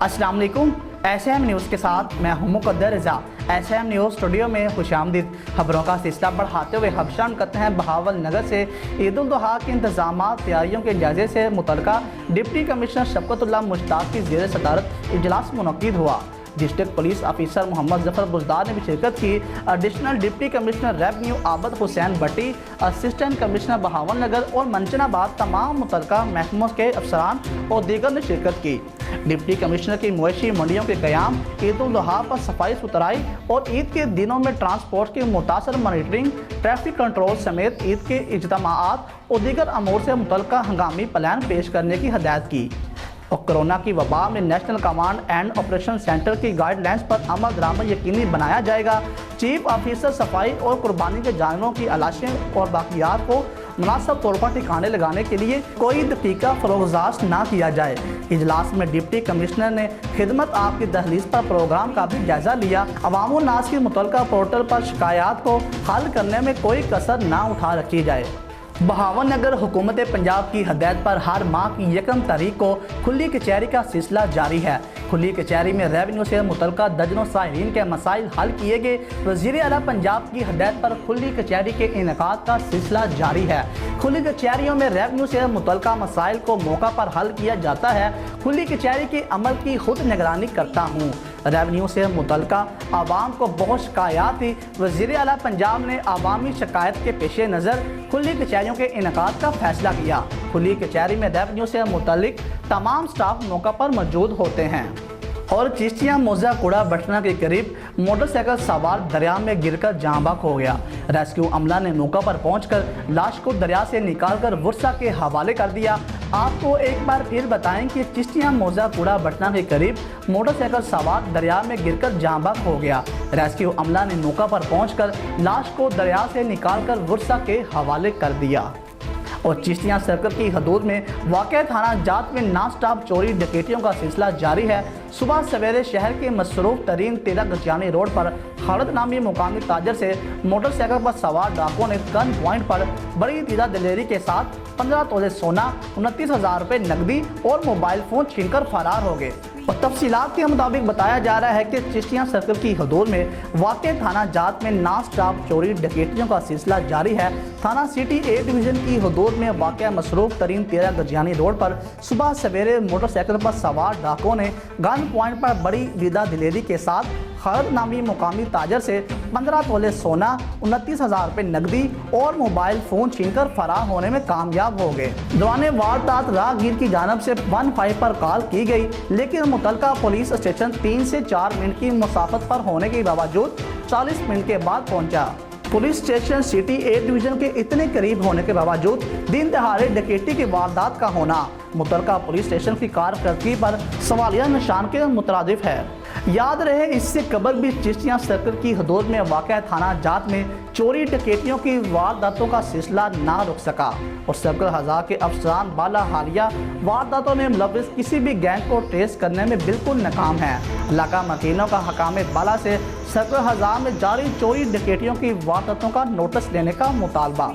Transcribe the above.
अस्सलाम वालेकुम। SM news के साथ मैं हूं मुक़द्दर रज़ा। एसएम न्यूज़ स्टूडियो में खुशामदीद। खबरों का सिलसिला बढ़ाते हुए खबशान करते हैं बहावल नगर से ईद उल जुहा के इंतजामात तैयारियों के जायजे से मुतल्लिका डिप्टी कमिश्नर शफ़क़तुल्लाह मुश्ताक की ज़ेर सदारत इजलास मुनक़्क़िद हुआ। District police officer Mohammad Zafar Buzdar ने भी शिरकत की। Additional deputy commissioner revenue Abid Hussain Bhatti, assistant commissioner Bahawal Nagar और मंचनाबाद तमाम मुतल्लिका महकमों के अफसरान और दीगर ने शिरकत की। डिप्टी कमिश्नर की मवेशी मंडियों के क़याम, ईद उल जुहा पर सफाई सुथराई और ईद के दिनों में ट्रांसपोर्ट की मुतासर मॉनिटरिंग, ट्रैफिक कंट्रोल समेत ईद के इज्तिमाआत और दीगर अमूर से मुतल्लिका हंगामी प्लान पेश करने की हदायत की। और कोरोना की वबा में national command and operation centre की गाइडलाइंस पर अमल दरामद यकीनी बनाया जाएगा। चीफ ऑफिसर सफाई और कुर्बानी के जानवरों की अलाशियों और बाकियात को मुनासिब तौर पर ठिकाने लगाने के लिए कोई दकीका फरोगजास्त ना किया जाए। इजलास में डिप्टी कमिश्नर ने खिदमत आपकी दहलीज पर प्रोग्राम का भी जायजा लिया। अवामुन नास की मुतल्लिका पोर्टल पर शिकायत को हल करने में कोई कसर ना उठा रखी जाए। बहावल नगर हुकूमत पंजाब की हदायत पर हर माह की 1 तारीख को खुली कचहरी का सिलसिला जारी है। खुली कचहरी में रेवेन्यू से मुतल्लिका दर्जनों साहिरीन के मसाइल हल किए गए। वज़ीर आला पंजाब की हदायत पर खुली कचहरी के इनेकाद का सिलसिला जारी है। खुली कचहरियों में रेवेन्यू से मुतल्लिका मसाइल को मौका पर हल किया जाता है। खुली कचहरी के अमल की खुद निगरानी करता हूँ। रेवेन्यू से मुतल्लिका आवाम को बहुत शिकायत थी। वज़ीर आला पंजाब ने आवामी शिकायत के पेश नज़र खुली कचहरियों के इनेकाद का फैसला किया। खुली कचहरी में रेवेन्यू से मुतल्लिक तमाम स्टाफ मौका पर मौजूद होते हैं। और चिश्तिया मौजा कूड़ा बटना के करीब मोटरसाइकिल सवार दरिया में गिरकर जाँ बहक हो गया। रेस्क्यू अमला ने मौका पर पहुंचकर लाश को दरिया से निकालकर वर्षा के हवाले कर दिया। आपको एक बार फिर बताएं कि चिश्तिया मौजा कूड़ा बटना के करीब मोटरसाइकिल सवार दरिया में गिरकर जाँ बहक हो गया। रेस्क्यू अमला ने मौका पर पहुंचकर लाश को दरिया से निकालकर वर्षा के हवाले कर दिया। और चिश्तिया सर्कल की हदूद में वाक़या थाना जात में नॉन स्टॉप चोरी डकैतियों का सिलसिला जारी है। सुबह सवेरे शहर के मसरूफ तरीन 13 गजियानी रोड पर खालिद नामी मुकामी ताजर से मोटरसाइकिल पर सवार डाकुओं ने गन पॉइंट पर बड़ी दीदा दिलेरी के साथ 15 तोले सोना, 29,000 रुपये नकदी और मोबाइल फ़ोन छीनकर फरार हो गए। और तफसीलात के मुताबिक बताया जा रहा है कि चिश्तिया सर्कल की हदूद में वाक़या थाना जात में नॉन स्टॉप चोरी डकैतियों का सिलसिला जारी है। थाना सिटी ए डिवीज़न की हदूद में वाक़या मसरूफ तरीन 13 गजियानी रोड पर सुबह सवेरे मोटरसाइकिल पर सवार डाकुओं ने गन पॉइंट पर बड़ी दीदा दिलेरी के साथ खालिद नामी मुकामी ताजर से 15 तोले सोना, 29,000 रुपये नकदी और मोबाइल फ़ोन छीनकर फरार होने में कामयाब हो गए। दौरान वारदात राहगीर की जानब से 15 पर कॉल की गई, लेकिन मुतल्लिका पुलिस स्टेशन 3 से 4 मिनट की मुसाफत पर होने के बावजूद 40 मिनत के बाद पहुंचा। पुलिस स्टेशन सिटी ए डिवीज़न के इतने करीब होने के बावजूद दिन दहाड़े डकैती की वारदात का होना मुतल्लिका पुलिस स्टेशन की कारकर्दगी पर सवालिया निशान के मुतरादिफ है। याद रहे, इससे कबल भी चिश्तिया सर्कल की हदूद में वाक़या थाना जात में चोरी डकैतियों की वारदातों का सिलसिला ना रुक सका और सर्कल हज़ा के अफसरान बाला हालिया वारदातों में मुलव्विस किसी भी गैंग को ट्रेस करने में बिल्कुल नाकाम है। इलाका मकीनों का हकाम बाला से सर्कल हज़ा में जारी चोरी डकैतियों की वारदातों का नोटिस लेने का मुतालबा।